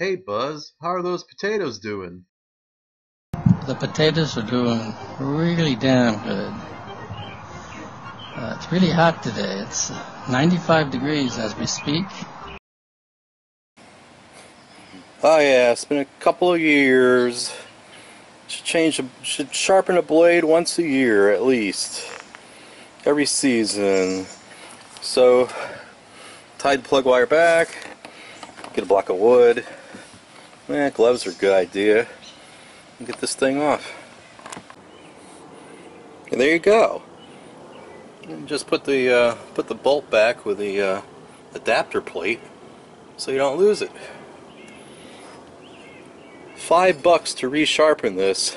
Hey Buzz, how are those potatoes doing? The potatoes are doing really damn good. It's really hot today. It's 95 degrees as we speak. Oh yeah, it's been a couple of years. Should sharpen a blade once a year at least. Every season. So, tie the plug wire back, get a block of wood. Gloves are a good idea. And get this thing off. And there you go. And just put the bolt back with the adapter plate so you don't lose it. $5 to resharpen this.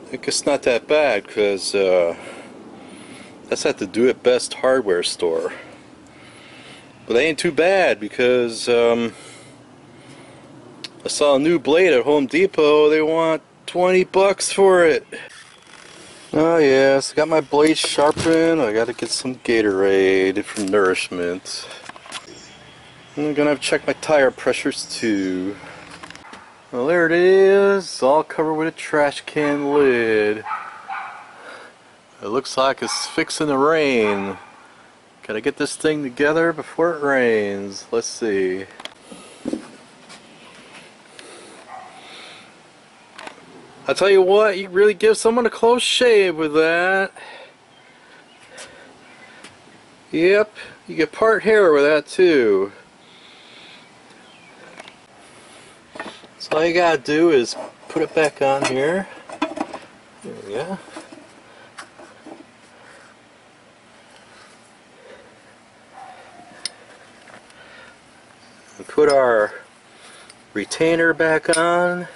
I think it's not that bad because that's at the Do It Best hardware store. But they ain't too bad because I saw a new blade at Home Depot. They want $20 for it. Oh yes, got my blade sharpened. I gotta get some Gatorade for nourishment. I'm gonna have to check my tire pressures too. Well, there it is, all covered with a trash can lid. It looks like it's fixing to rain. Gotta get this thing together before it rains. Let's see. I'll tell you what, you really give someone a close shave with that. Yep, you get part hair with that too. So all you gotta do is put it back on here. There we go. And put our retainer back on.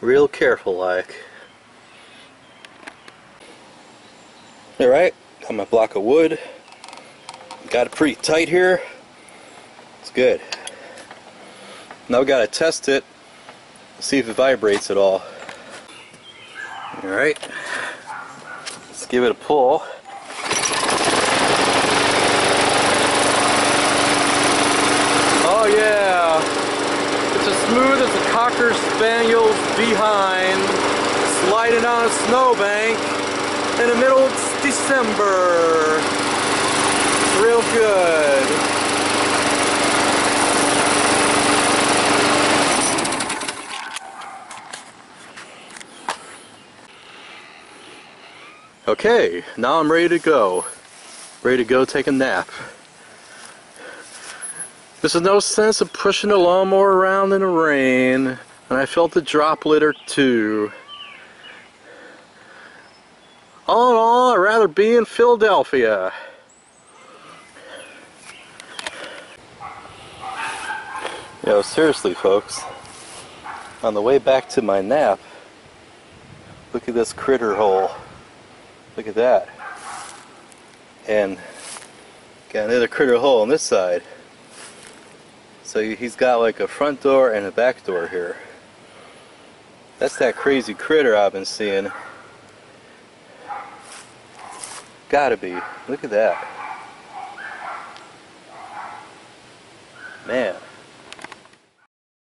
Real careful like. Alright, got my block of wood. Got it pretty tight here. It's good. Now we gotta test it, see if it vibrates at all. Alright, let's give it a pull. Oh yeah, it's as smooth as a Cocker Spaniel's behind sliding on a snowbank in the middle of December. It's real good. Okay, now I'm ready to go. Ready to go take a nap. There's no sense of pushing the lawnmower around in the rain, and I felt a droplet or two. All in all, I'd rather be in Philadelphia. Yo, seriously folks, on the way back to my nap, look at this critter hole. Look at that. And got another critter hole on this side. So he's got like a front door and a back door here. That's that crazy critter I've been seeing. Gotta be. Look at that. Man.